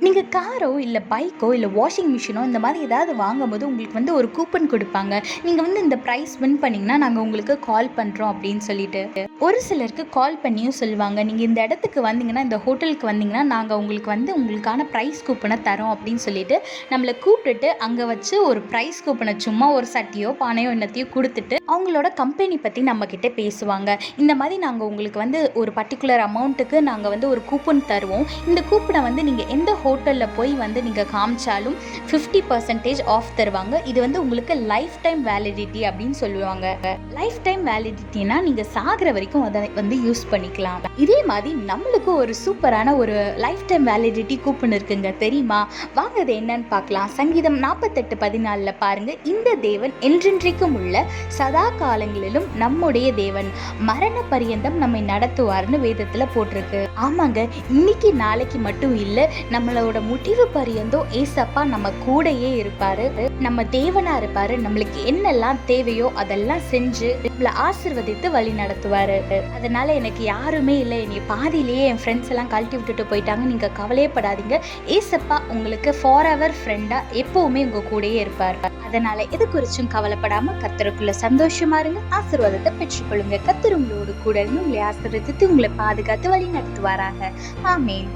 நீங்க காரோ, இல்ல பைக்கோ, இல்ல வாஷிங் மிஷினோ இந்த மாதிரி ஏதாவது வாங்கும்போது உங்களுக்கு வந்து ஒரு கூப்பன் குடுப்பாங்க. நீங்க வந்து இந்த பிரைஸ் வின் பண்ணீங்கன்னா, நாங்க உங்களுக்கு கால் பண்றோம் அப்படின்னு சொல்லிட்டு. ஒரு சிலருக்கு கால் பண்ணியும் சொல்லுவாங்க. நீங்க இந்த இடத்துக்கு வந்தீங்கன்னா, இந்த ஹோட்டலுக்கு வந்தீங்கன்னா, நாங்க உங்களுக்கு வந்து உங்களுக்கான பிரைஸ் கூப்பன தரோம் அப்படின்னு சொல்லிட்டு, நம்மள கூப்பிட்டுட்டு அங்க வச்சு ஒரு பிரைஸ் கூப்பன சும்மா ஒரு சட்டியோ, பானையோ என்னத்தையோ குடுத்துட்டு, அவங்களோட கம்பெனி பத்தி நம்மகிட்ட பேசுவாங்க. இந்த மாதிரி நாங்க உங்களுக்கு வந்து ஒரு பர்ட்டிகுலர் அமௌண்ட்டுக்கு நாங்க வந்து ஒரு கூப்பன் தருவோம். இந்த கூப்பன வந்து நீங்க எந்த ஹோட்டலில் போய் வந்து நீங்கள் காமிச்சாலும் 50% ஆஃப் தருவாங்க. இது வந்து உங்களுக்கு லைஃப் டைம் வேலிடிட்டி அப்படின்னு சொல்லுவாங்க. லைஃப் டைம் வேலிடிட்டினா நீங்கள் சாகிற வரைக்கும் அதை வந்து யூஸ் பண்ணிக்கலாம். இதே மாதிரி நம்மளுக்கு ஒரு சூப்பரான ஒரு லைஃப் டைம் வேலிடிட்டி கூப்பன் இருக்குங்க, தெரியுமா? வாங்க அது என்னன்னு பார்க்கலாம். சங்கீதம் 48:14 பாருங்க. இந்த தேவன் என்றென்றைக்கும் உள்ள சதா காலங்களிலும் நம்முடைய தேவன், மரண பரியந்தம் நம்மை நடத்துவார்னு வேதத்துல போட்டிருக்கு. ஆமாங்க, இன்னைக்கு நாளைக்கு மட்டும் இல்ல, நம்மளோட முடிவு பரியந்தோ ஏசப்பா நம்ம கூடயே இருப்பாரு. நம்ம தேவனா இருப்பாரு. நம்மளுக்கு என்னெல்லாம் தேவையோ அதெல்லாம் செஞ்சு நம்மளை ஆசிர்வதித்து வழி நடத்துவாரு. அதனால எனக்கு யாருமே இல்லை, என்னை பாதியிலேயே என் ஃப்ரெண்ட்ஸ் எல்லாம் கழட்டி விட்டுட்டு போயிட்டாங்க, நீங்க கவலையப்படாதீங்க. ஏசப்பா உங்களுக்கு ஃபாரெவர் ஃப்ரெண்டா எப்பவுமே உங்க கூடயே இருப்பார். அதனால எது குறிச்சும் கவலைப்படாம கர்த்தருக்குள்ள சந்தோஷமா இருங்க, ஆசீர்வாதத்தை பெற்றுக்கொள்ளுங்க. கர்த்தர் உங்களோடு கூட இருந்து உங்களை ஆசீர்வதித்து உங்களை பாதுகாத்து வழி நடத்துவாராக. ஆமென்.